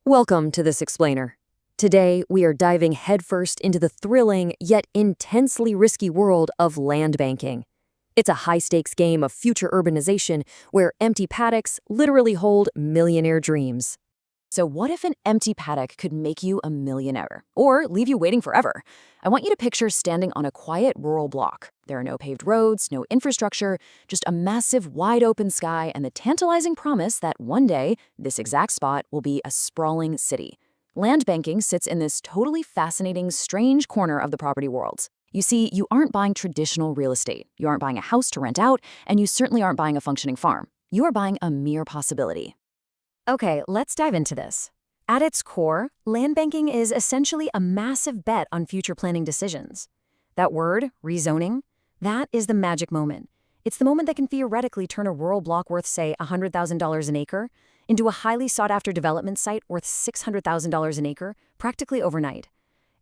Welcome to this explainer. Today, we are diving headfirst into the thrilling yet intensely risky world of land banking. It's a high-stakes game of future urbanization where empty paddocks literally hold millionaire dreams. So what if an empty paddock could make you a millionaire or leave you waiting forever? I want you to picture standing on a quiet rural block. There are no paved roads, no infrastructure, just a massive wide open sky and the tantalizing promise that one day this exact spot will be a sprawling city. Land banking sits in this totally fascinating, strange corner of the property world. You see, you aren't buying traditional real estate. You aren't buying a house to rent out, and you certainly aren't buying a functioning farm. You are buying a mere possibility. Okay, let's dive into this. At its core, land banking is essentially a massive bet on future planning decisions. That word, rezoning, that is the magic moment. It's the moment that can theoretically turn a rural block worth, say, $100,000 an acre into a highly sought-after development site worth $600,000 an acre practically overnight.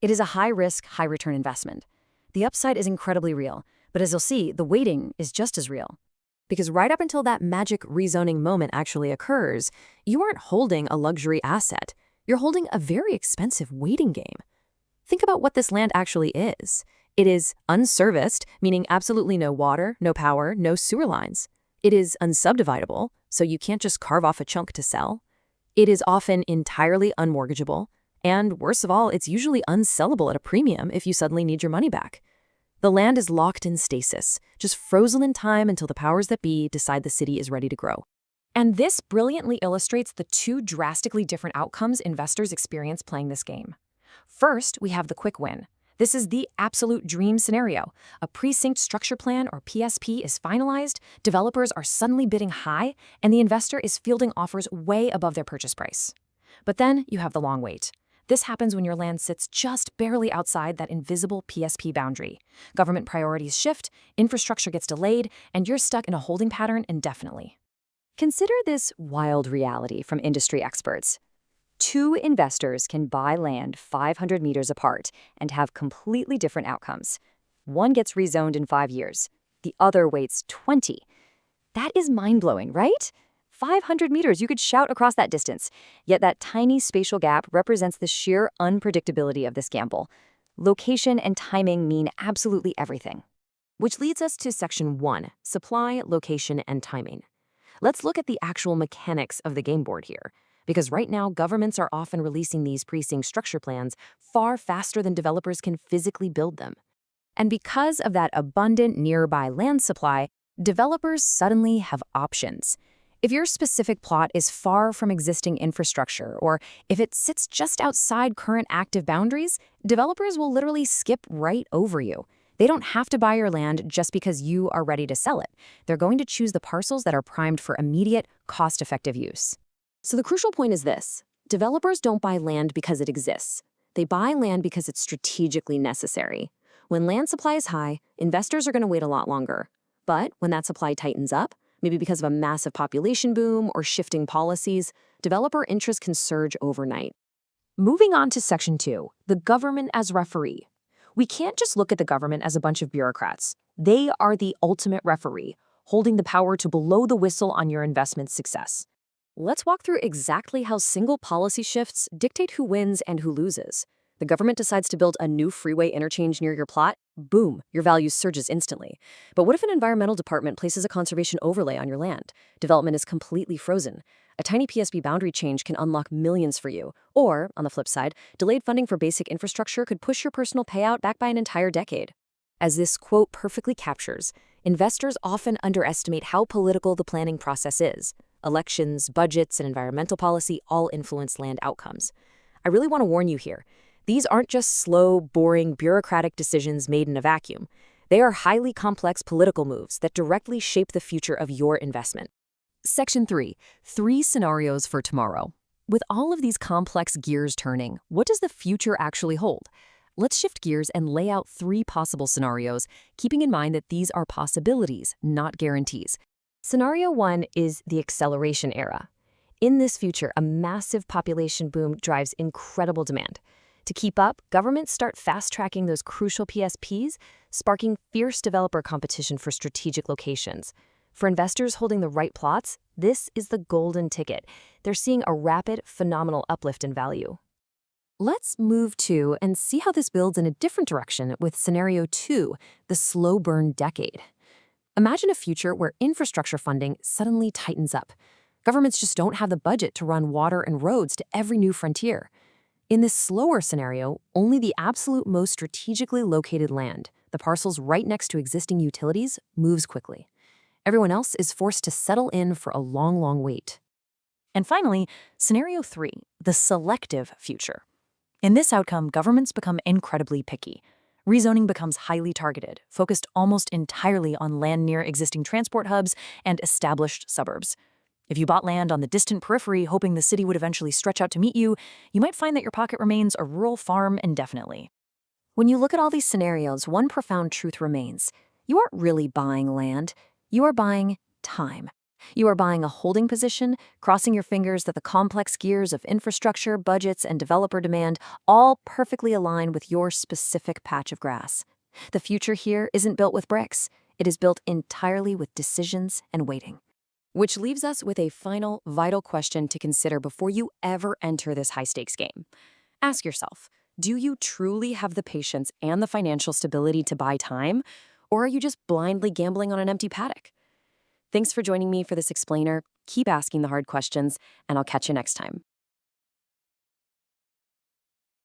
It is a high-risk, high-return investment. The upside is incredibly real, but as you'll see, the waiting is just as real. Because right up until that magic rezoning moment actually occurs, you aren't holding a luxury asset. You're holding a very expensive waiting game. Think about what this land actually is. It is unserviced, meaning absolutely no water, no power, no sewer lines. It is unsubdividable, so you can't just carve off a chunk to sell. It is often entirely unmortgageable. And worst of all, it's usually unsellable at a premium if you suddenly need your money back. The land is locked in stasis, just frozen in time until the powers that be decide the city is ready to grow. And this brilliantly illustrates the two drastically different outcomes investors experience playing this game. First, we have the quick win. This is the absolute dream scenario. A precinct structure plan, or PSP, is finalized, developers are suddenly bidding high, and the investor is fielding offers way above their purchase price. But then you have the long wait. This happens when your land sits just barely outside that invisible PSP boundary. Government priorities shift, infrastructure gets delayed, and you're stuck in a holding pattern indefinitely. Consider this wild reality from industry experts. Two investors can buy land 500 meters apart and have completely different outcomes. One gets rezoned in 5 years. The other waits 20. That is mind-blowing, right? 500 meters, you could shout across that distance. Yet that tiny spatial gap represents the sheer unpredictability of this gamble. Location and timing mean absolutely everything. Which leads us to Section 1, Supply, Location, and Timing. Let's look at the actual mechanics of the game board here. Because right now, governments are often releasing these precinct structure plans far faster than developers can physically build them. And because of that abundant nearby land supply, developers suddenly have options. If your specific plot is far from existing infrastructure, or if it sits just outside current active boundaries, developers will literally skip right over you. They don't have to buy your land just because you are ready to sell it. They're going to choose the parcels that are primed for immediate, cost-effective use. So the crucial point is this: developers don't buy land because it exists. They buy land because it's strategically necessary. When land supply is high, investors are going to wait a lot longer. But when that supply tightens up, maybe because of a massive population boom or shifting policies, developer interest can surge overnight. Moving on to Section 2, the government as referee. We can't just look at the government as a bunch of bureaucrats. They are the ultimate referee, holding the power to blow the whistle on your investment success. Let's walk through exactly how single policy shifts dictate who wins and who loses. The government decides to build a new freeway interchange near your plot, boom, your value surges instantly. But what if an environmental department places a conservation overlay on your land? Development is completely frozen. A tiny PSB boundary change can unlock millions for you. Or, on the flip side, delayed funding for basic infrastructure could push your personal payout back by an entire decade. As this quote perfectly captures, investors often underestimate how political the planning process is. Elections, budgets, and environmental policy all influence land outcomes. I really want to warn you here. These aren't just slow, boring, bureaucratic decisions made in a vacuum. They are highly complex political moves that directly shape the future of your investment. Section 3, 3 scenarios for tomorrow. With all of these complex gears turning, what does the future actually hold? Let's shift gears and lay out 3 possible scenarios, keeping in mind that these are possibilities, not guarantees. Scenario 1 is the acceleration era. In this future, a massive population boom drives incredible demand. To keep up, governments start fast-tracking those crucial PSPs, sparking fierce developer competition for strategic locations. For investors holding the right plots, this is the golden ticket. They're seeing a rapid, phenomenal uplift in value. Let's move to and see how this builds in a different direction with scenario 2, the slow burn decade. Imagine a future where infrastructure funding suddenly tightens up. Governments just don't have the budget to run water and roads to every new frontier. In this slower scenario, only the absolute most strategically located land, the parcels right next to existing utilities, moves quickly. Everyone else is forced to settle in for a long, long wait. And finally, scenario 3, the selective future. In this outcome, governments become incredibly picky. Rezoning becomes highly targeted, focused almost entirely on land near existing transport hubs and established suburbs. If you bought land on the distant periphery hoping the city would eventually stretch out to meet you, you might find that your pocket remains a rural farm indefinitely. When you look at all these scenarios, one profound truth remains. You aren't really buying land. You are buying time. You are buying a holding position, crossing your fingers that the complex gears of infrastructure, budgets, and developer demand all perfectly align with your specific patch of grass. The future here isn't built with bricks. It is built entirely with decisions and waiting. Which leaves us with a final, vital question to consider before you ever enter this high-stakes game. Ask yourself, do you truly have the patience and the financial stability to buy time? Or are you just blindly gambling on an empty paddock? Thanks for joining me for this explainer. Keep asking the hard questions, and I'll catch you next time.